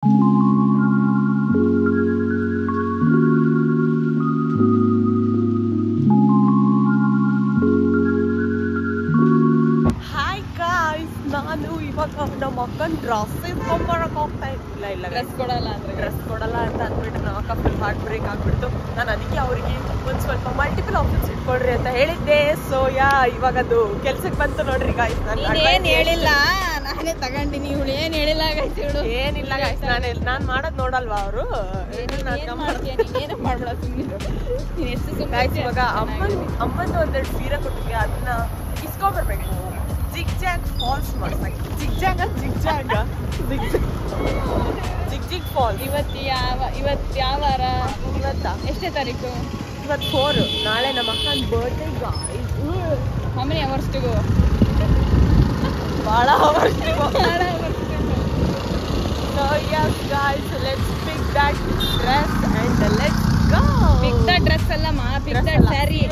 ನಾನು ಇವಾಗ ನಮ್ಮ ಅಕ್ಕನ ಡ್ರೆಸ್ ಇಸ್ಕೊಂಬರಕ್ ಹೋಗ್ತಾ ಇಲ್ಲ ಡ್ರೆಸ್ ಕೊಡಲ್ಲ ಅಂತ ಅಂದ್ಬಿಟ್ಟು ನಮ್ಮ ಅಕ್ಕ ಫುಲ್ ಹಾರ್ಟ್ ಬ್ರೇಕ್ ಆಗ್ಬಿಡ್ತು. ನಾನು ಅದಕ್ಕೆ ಅವರಿಗೆ ಒಂದು ಸ್ವಲ್ಪ ಮಲ್ಟಿಪಲ್ ಆಪ್ಷನ್ಸ್ ಇಟ್ಕೊಳ್ರಿ ಅಂತ ಹೇಳಿದ್ದೆ. ಸೊ ಇವಾಗ ಅದು ಕೆಲ್ಸಕ್ಕೆ ಬಂತು ನೋಡ್ರಿ ಗಾಯ್ಸ್. ನಾನು ಏನ್ ಹೇಳಿಲ್ಲ, ನಾನೇ ತಗೊಂಡಿನಿ. ಇವಳು ಏನ್ ಹೇಳಿಲ್ಲ ಗಾಯ್ಸ್, ಇವಳು ಏನಿಲ್ಲ ಗಾಯ್ಸ್. ನಾನು ಮಾಡೋದು ನೋಡಲ್ವಾ ಅವರು ಗಾಯ್ಸ್. ಇವಾಗ ಅಮ್ಮಂದು ಒಂದೆರಡು ಸೀರೆ ಕೊಟ್ಟಿದ್ದೆ, ಅದನ್ನ ಇಸ್ಕೊಂಬರ್ಬೇಕು. ಜಿಗ್ ಫಾಲ್ಸ್ ಮಾಡ್ಬೇಕು. ಜಿಗ್ ಫಾಲ್ಸ್. ಇವತ್ತು ಯಾವ ವಾರ? ಇವತ್ತಾ ಎಷ್ಟೇ ತಾರೀಕು? ಇವತ್ತು 4. ನಾಳೆ ನಮ್ಮ ಅಕ್ಕನ birthday guys. How many hours to go? ಭಾಳ hours to go. So yes guys, let's pick that dress and let's go. Pick the dress ಅಲ್ಲಮ್ಮ, pick that saree.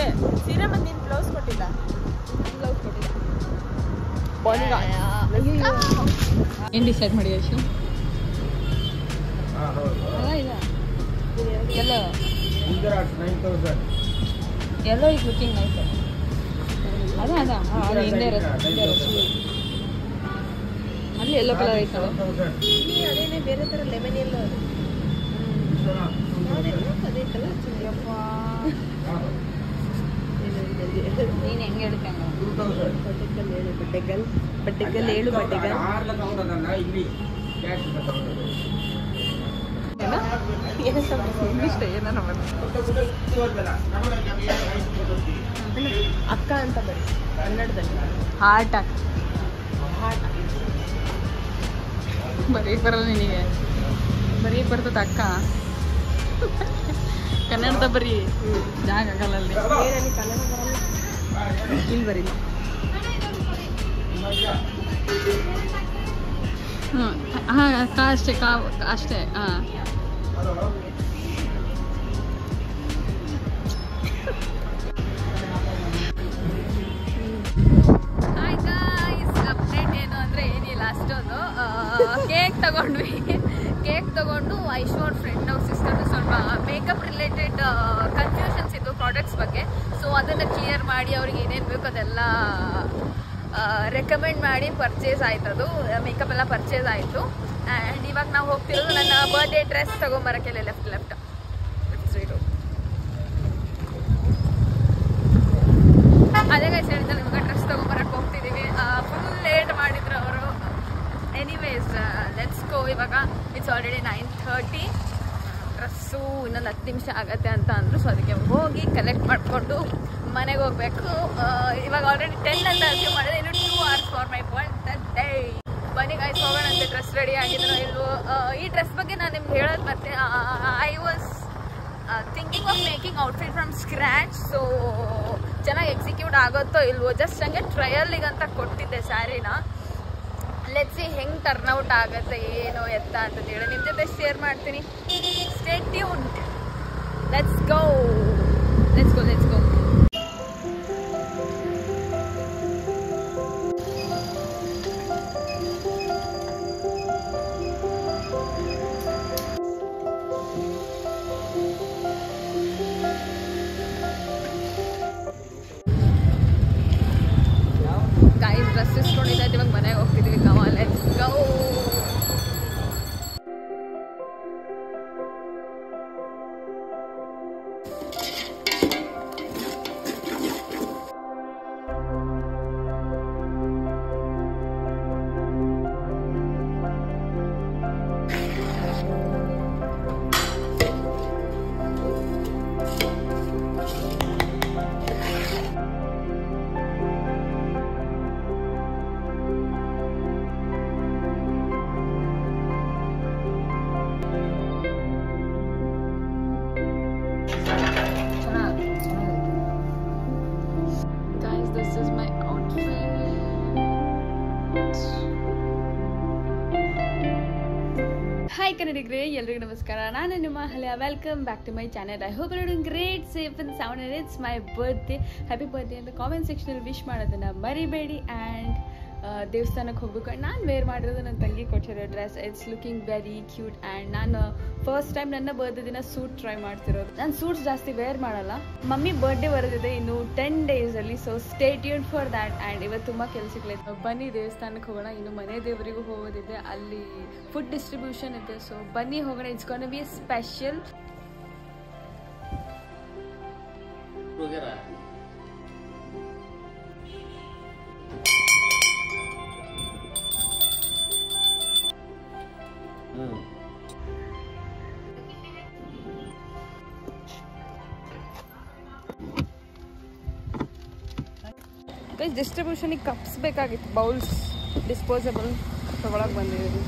ಸೀರೆ ಮತ್ತೆ ನೀನು ಬ್ಲೌಸ್ ಕೊಟ್ಟಿಲ್ಲ? ಬ್ಲೌಸ್ ಕೊಟ್ಟಿಲ್ಲ. ಏನ್ ಡಿಸೈಡ್ ಮಾಡಿ ಯಶು? ಎಲ್ಲೋ ಈಗ ಲುಕಿಂಗ್ ನೈಸ್. ಅದು ಹಿಂದೆ ಅಲ್ಲಿ ಎಲ್ಲೋ ಕಲರ್ ಐತಲ್ಲ, ಅದೇನೇ ಬೇರೆ ಥರ ಲೆಮನ್ ಎಲ್ಲೋ ಅದೇ ಕಲರ್. ನೀನು ಹೆಂಗೆ ಹೇಳ್ತೆ ಬಡ್ಡೆಗಲ್ ಹೇಳು ಬಡ್ಡೆಗಲ್. ಅಕ್ಕ ಅಂತ ಬರೀ ಕನ್ನಡದಲ್ಲಿ. ಹಾರ್ಟ್ ಬರೀಕ್ ಬರಲ್ಲ ನಿನಗೆ? ಬರೀಕ್ ಬರ್ತದ ಅಕ್ಕ? ಕನ್ನಡದ ಬರೀ ಜಾಗ ಆಗಲ್ಲ ಅಲ್ಲಿ. ಕನ್ನಡ ಬರಲ್ಲ, ಇಲ್ಲಿ ಬರೀ. ಅಕ್ಕ ಅಷ್ಟೇ, ಅಷ್ಟೇ. ಹಾಯ್ ಗಾಯ್ಸ್, ಅಪ್ಡೇಟ್ ಏನು ಅಂದರೆ ಏನಿಲ್ಲ ಅಷ್ಟೊಂದು. ಕೇಕ್ ತಗೊಂಡು ಐಶು ಅವ್ರ ಫ್ರೆಂಡ್ ಅವ್ರ ಸಿಸ್ಟರ್ ಸ್ವಲ್ಪ ಮೇಕಪ್ ರಿಲೇಟೆಡ್ ಕನ್ಫ್ಯೂಷನ್ಸ್ ಇತ್ತು ಪ್ರಾಡಕ್ಟ್ಸ್ ಬಗ್ಗೆ. ಸೊ ಅದನ್ನು ಕ್ಲಿಯರ್ ಮಾಡಿ ಅವ್ರಿಗೆ ಏನೇನು ಬೇಕು ಅದೆಲ್ಲ ರೆಕಮೆಂಡ್ ಮಾಡಿ ಪರ್ಚೇಸ್ ಆಯ್ತು. ಅದು ಮೇಕಪ್ ಎಲ್ಲ ಪರ್ಚೇಸ್ ಆಯಿತು. ಆ್ಯಂಡ್ ಇವಾಗ ನಾವು ಹೋಗ್ತಿರೋದು ನನ್ನ ಬರ್ಡೇ ಡ್ರೆಸ್ ತೊಗೊಂಬರೋಕ್ಕೆಲ್ಲ ಲೆಫ್ಟ್ ಸೈಡು. ಅದೇ ಗೈಸ್ ಹೇಳಿದ್ರೆ ಇವಾಗ ಡ್ರೆಸ್ ತೊಗೊಂಬರಕ್ಕೆ ಹೋಗ್ತಿದ್ದೀವಿ. ಫುಲ್ ಲೇಟ್ ಮಾಡಿದ್ರು ಅವರು. Anyways let's go. ಇವಾಗ ಇಟ್ಸ್ ಆಲ್ರೆಡಿ 9:30. ಡ್ರೆಸ್ಸು ಇನ್ನೊಂದು 10 ನಿಮಿಷ ಆಗತ್ತೆ ಅಂತ ಅಂದರು. ಸೊ ಅದಕ್ಕೆ ಹೋಗಿ ಕಲೆಕ್ಟ್ ಮಾಡಿಕೊಂಡು ಮನೆಗೆ ಹೋಗ್ಬೇಕು. ಇವಾಗ ಆಲ್ರೆಡಿ 10 ಅಂತ ಅರ್ಜಿ ಮಾಡಿದೆ. ಇನ್ನು 2 hours ಫಾರ್ ಮೈ ಬರ್ತ್ಡೇ. ಬನ್ನಿ ಗಾಯ್ಸ್, ಹೋಗೋಣ ಅಂತ. ಡ್ರೆಸ್ ರೆಡಿ ಆಗಿದ್ರು ಇಲ್ವೋ? ಈ ಡ್ರೆಸ್ ಬಗ್ಗೆ ನಾನು ನಿಮ್ಗೆ ಹೇಳೋದು ಮತ್ತೆ I was thinking of making outfit from scratch. So ಚೆನ್ನಾಗಿ ಎಕ್ಸಿಕ್ಯೂಟ್ ಆಗುತ್ತೋ ಇಲ್ವೋ, ಜಸ್ಟ್ ಹಂಗೆ ಟ್ರಯಲ್ಲಿಗಂತ ಕೊಟ್ಟಿದ್ದೆ ಸ್ಯಾರಿನ. ಲೆಟ್ಸ್ ಸಿ ಹೆಂಗೆ ಟರ್ನ್ಔಟ್ ಆಗುತ್ತೆ, ಏನು ಎತ್ತ ಅಂತಂದೇಳಿ ನಿಮ್ಮ ಜೊತೆ ಶೇರ್ ಮಾಡ್ತೀನಿ. Stay tuned. Let's go. Guys, dress ಇಸ್ಕೊಂಡಿದ್ದಾಯ್ತು. ಇವಾಗ ಮನೆಗೆ ಹೋಗ್ತಿದ್ದೀವಿ. ಕಮ ಲೆಟ್ಸ್ ಗೋ. ಹಾಯ್ ಕನ್ನಡಿಗರೇ, ಎಲ್ರಿಗೂ ನಮಸ್ಕಾರ. ನಾನು ನಿಮ್ಮ ಹಳೆಯ. Welcome back to my channel. I hope you great, safe and sound. It's my birthday. Happy birthday ಅಂತ ಕಾಮೆಂಟ್ ಸೆಕ್ಷನಲ್ಲಿ ವಿಶ್ ಮಾಡೋದನ್ನು ಮರಿಬೇಡಿ. ಆ್ಯಂಡ್ ದೇವಸ್ಥಾನಕ್ಕೆ ಹೋಗ್ಬೇಕು. ನಾನು ವೇರ್ ಮಾಡಿರೋದು ನನ್ನ ತಂಗಿ ಕೊಟ್ಟಿರೋ dress. It's looking very cute. And ನಾನು ಫಸ್ಟ್ ಟೈಮ್ ನನ್ನ ಬರ್ಡೇ ದಿನ ಸೂಟ್ ಟ್ರೈ ಮಾಡ್ತಿರೋದು. ನಾನು ಸೂಟ್ಸ್ ಜಾಸ್ತಿ ವೇರ್ ಮಾಡಲ್ಲ. ಮಮ್ಮಿ ಬರ್ಡೇ ಬರೋದಿದೆ ಇನ್ನು 10 ಡೇಸಲ್ಲಿ. So stay tuned for that. And ಇವತ್ತು ತುಂಬ ಕೆಲಸಗಳಿದೆ. ಬನ್ನಿ ದೇವಸ್ಥಾನಕ್ಕೆ ಹೋಗೋಣ. ಇನ್ನು ಮನೆ ದೇವರಿಗೂ ಹೋಗೋದಿದೆ. ಅಲ್ಲಿ ಫುಡ್ ಡಿಸ್ಟ್ರಿಬ್ಯೂಷನ್ ಇದೆ. ಸೊ ಬನ್ನಿ ಹೋಗೋಣ. It's gonna be special. ಡಿಸ್ಟ್ರಿಬ್ಯೂಷನಿಗೆ ಕಪ್ಸ್ ಬೇಕಾಗಿತ್ತು. ಬೌಲ್ಸ್ ಡಿಸ್ಪೋಸಬಲ್ ತಗೊಳಕ್ ಬಂದಿದ್ದೀವಿ.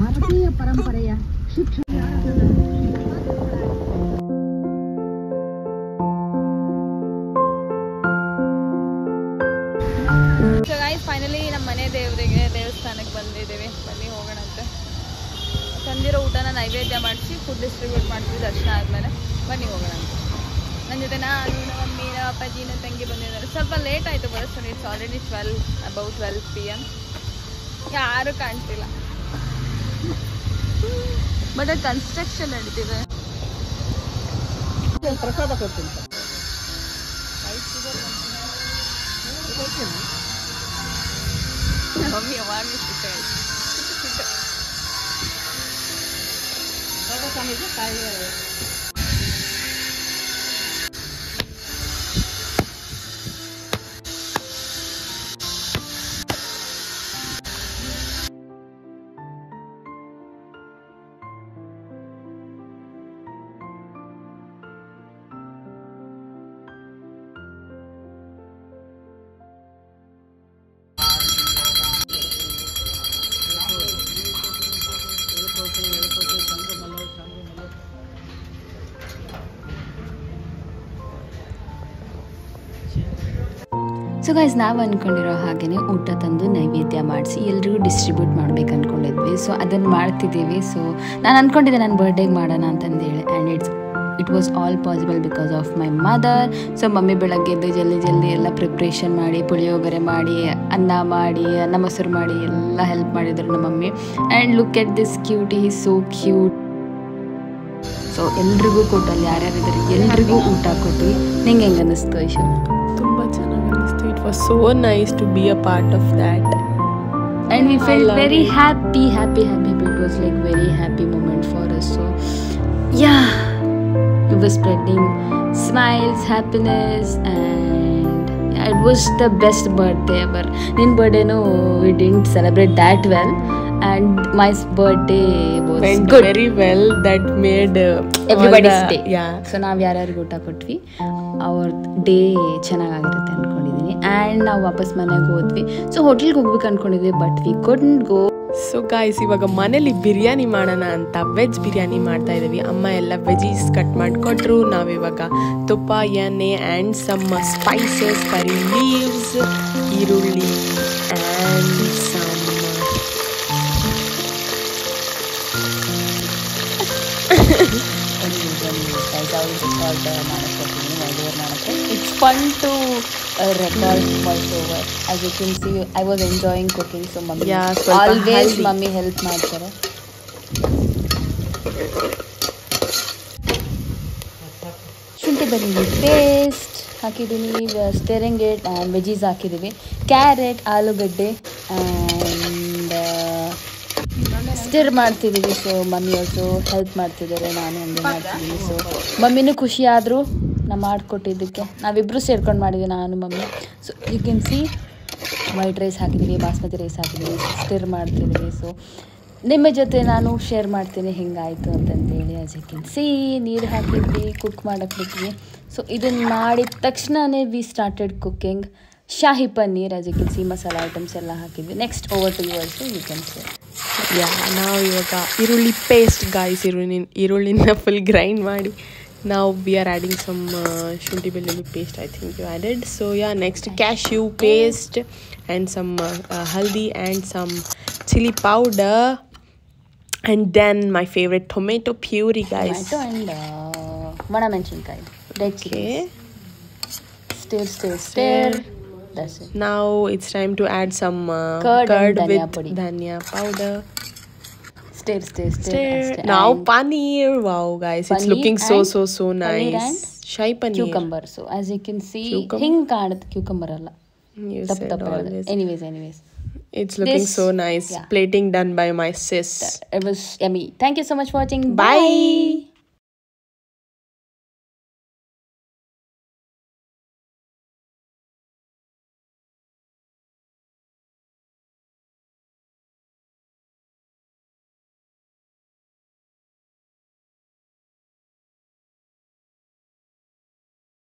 ಭಾರತೀಯ ಪರಂಪರೆಯ ಶಿಕ್ಷಣ. ಸೊ ಗೈಸ್ ಫೈನಲಿ ನಮ್ಮ ಮನೆ ದೇವರಿಗೆ ದೇವಸ್ಥಾನಕ್ಕೆ ಬಂದಿದ್ದೀವಿ. ಬನ್ನಿ ಹೋಗೋಣಂತೆ. ತಂದಿರೋ ಊಟನ ನೈವೇದ್ಯ ಮಾಡಿಸಿ ಫುಡ್ ಡಿಸ್ಟ್ರಿಬ್ಯೂಟ್ ಮಾಡ್ತೀವಿ ದರ್ಶನ ಆದಮೇಲೆ. ಬನ್ನಿ ಹೋಗೋಣಂತೆ. ನನ್ನ ಜೊತೆ ನಾನು, ನಮ್ಮ ಮಮ್ಮಿ, ನಮ್ಮ ಅಪ್ಪಾಜಿ, ನನ್ನ ತಂಗಿ ಬಂದಿದ್ದಾರೆ. ಸ್ವಲ್ಪ ಲೇಟ್ ಆಯಿತು ಬರೋಷ್ಟು. It's already 12 PM. ಯಾರೂ ಕಾಣ್ತಿಲ್ಲ. ಬಟ್ ಅದು ಕನ್ಸ್ಟ್ರಕ್ಷನ್ ನಡೀತಿದೆ. ಪ್ರಸಾದ ಕೊಡ್ತೀನಿ. ಮಮ್ಮಿ ಯಾವಾಗಲೂ ಸೊ ಗೈಸ್ ನಾವು ಅಂದ್ಕೊಂಡಿರೋ ಹಾಗೆಯೇ ಊಟ ತಂದು ನೈವೇದ್ಯ ಮಾಡಿಸಿ ಎಲ್ರಿಗೂ ಡಿಸ್ಟ್ರಿಬ್ಯೂಟ್ ಮಾಡ್ಬೇಕು ಅಂದ್ಕೊಂಡಿದ್ವಿ. ಸೊ ಅದನ್ನು ಮಾಡ್ತಿದ್ದೀವಿ. ಸೊ ನಾನು ಅಂದ್ಕೊಂಡಿದ್ದೆ ನನ್ನ ಬರ್ಡೇಗೆ ಮಾಡೋಣ ಅಂತಂದೇಳಿ. And it was all possible because of my mother. So mummy ಬೆಳಗ್ಗೆ ಎದ್ದು ಜಲ್ದಿ ಎಲ್ಲ ಪ್ರಿಪ್ರೇಷನ್ ಮಾಡಿ, ಪುಳಿಯೋಗರೆ ಮಾಡಿ, ಅನ್ನ ಮೊಸರು ಮಾಡಿ ಎಲ್ಲ ಹೆಲ್ಪ್ ಮಾಡಿದರು ನಮ್ಮ mummy. And look at this cute, ಈ ಸೋ ಕ್ಯೂಟ್. ಸೊ ಎಲ್ರಿಗೂ ಕೊಟ್ಟಲ್ಲಿ ಯಾರ್ಯಾರಿದ್ದಾರೆ ಎಲ್ರಿಗೂ ಊಟ ಕೊಟ್ಟು ನಿಂಗೆ ಹೆಂಗೆ ಅನ್ನಿಸ್ತು ಐಶು? ತುಂಬ ಚೆನ್ನಾಗಿ ಅನ್ನಿಸ್ತು. It was so nice to be a part of that. And we felt very happy. It was like very happy moment for us. So yeah, we were spreading smiles, happiness, and yeah, it was the best birthday ever. In birthday no, we didn't celebrate that well, and my birthday went good. Very well. That made everybody's day. Yeah. So ನಾವು ಯಾರ್ಯಾರಿಗೆ ಊಟ ಕೊಟ್ವಿ ಅವ್ರ day ಚೆನ್ನಾಗಿರುತ್ತೆ ಅಂದ್ಕೊಂಡಿದ್ದೀನಿ. And ನಾವು ವಾಪಸ್ ಮನೆಗೆ ಹೋದ್ವಿ. ಸೊ ಹೋಟೆಲ್ಗೆ ಹೋಗ್ಬೇಕು ಅಂದ್ಕೊಂಡಿದ್ವಿ, but we couldn't go. So guys, ಇವಾಗ ಮನೇಲಿ ಬಿರಿಯಾನಿ ಮಾಡೋಣ ಅಂತ ವೆಜ್ ಬಿರಿಯಾನಿ ಮಾಡ್ತಾ ಇದ್ದೀವಿ. ಅಮ್ಮ ಎಲ್ಲ ವೆಜೀಸ್ ಕಟ್ ಮಾಡಿಕೊಟ್ರು. ನಾವಿವಾಗ ತುಪ್ಪ, ಎಣ್ಣೆ and some spices, curry leaves, ಈರುಳ್ಳಿ and some It's fun to record voiceover. As you can see, I was enjoying cooking, so mummy always mummy help ಮಾಡ್ತಾರೆ. ಶುಂಠಿ ಬೆಳ್ಳುಳ್ಳಿ ಪೇಸ್ಟ್ ಹಾಕಿದ್ದೀನಿ, ಸ್ಟಿರಿಂಗ್ ಇಟ್, ಆ್ಯಂಡ್ ವೆಜೀಸ್ ಹಾಕಿದ್ದೀವಿ. ಕ್ಯಾರೆಟ್, ಆಲೂಗಡ್ಡೆ and stir ಮಾಡ್ತಿದ್ದೀವಿ. So mummy also help ಮಾಡ್ತಿದ್ದಾರೆ, ನಾನು ಹಂಗೆ ಮಾಡ್ತಿದ್ದೀನಿ. ಸೊ ಮಮ್ಮಿನೂ ಖುಷಿ ಆದರು ನಾವು ಮಾಡಿಕೊಟ್ಟಿದ್ದಕ್ಕೆ. ನಾವಿಬ್ಬರು ಸೇರ್ಕೊಂಡು ಮಾಡಿದ್ವಿ, ನಾನು mummy. So you can see white rice ಹಾಕಿದ್ದೀವಿ, ಬಾಸ್ಮತಿ ರೈಸ್ ಹಾಕಿದ್ದೀವಿ, ಸ್ಟಿರ್ ಮಾಡ್ತಿದ್ದೀವಿ. ಸೊ ನಿಮ್ಮ ಜೊತೆ ನಾನು ಶೇರ್ ಮಾಡ್ತೀನಿ ಹೆಂಗಾಯಿತು ಅಂತಂದೇಳಿ. ಆಸ್ ಯು ಕ್ಯಾನ್ ಸಿ ನೀರು ಹಾಕಿದ್ವಿ, ಕುಕ್ ಮಾಡಕ್ಕೆ ಬಿಟ್ವಿ. ಸೊ ಇದನ್ನು ಮಾಡಿದ ತಕ್ಷಣವೇ we started cooking shahi paneer. As you can see masala items ಎಲ್ಲ ಹಾಕಿದ್ವಿ. Next over to you also, you can say. ನಾವು ಇವಾಗ ಈರುಳ್ಳಿ ಪೇಸ್ಟ್ ಗಾಯ್ಸ್, ಈರುಳ್ಳಿನ ಫುಲ್ ಗ್ರೈಂಡ್ ಮಾಡಿ now we are adding some shunti belulli paste. I think you added. So yeah, next cashew paste and some haldi and some chili powder And then my favorite tomato puree, guys. Tomato and vada menchunkai. Red chili. Okay. Stir. That's it. Now it's time to add some Curd and dhania with podi. dhania powder. Stir. Now And paneer. Wow, guys, it's paneer looking so paneer nice. and Shai paneer. cucumber. So as you can see, Cucumber. hing kaanut cucumber alla. You Tap said always. Anyways. It's looking This- so nice. yeah. Plating done by my sis. It was yummy. Thank you so much for watching. Bye.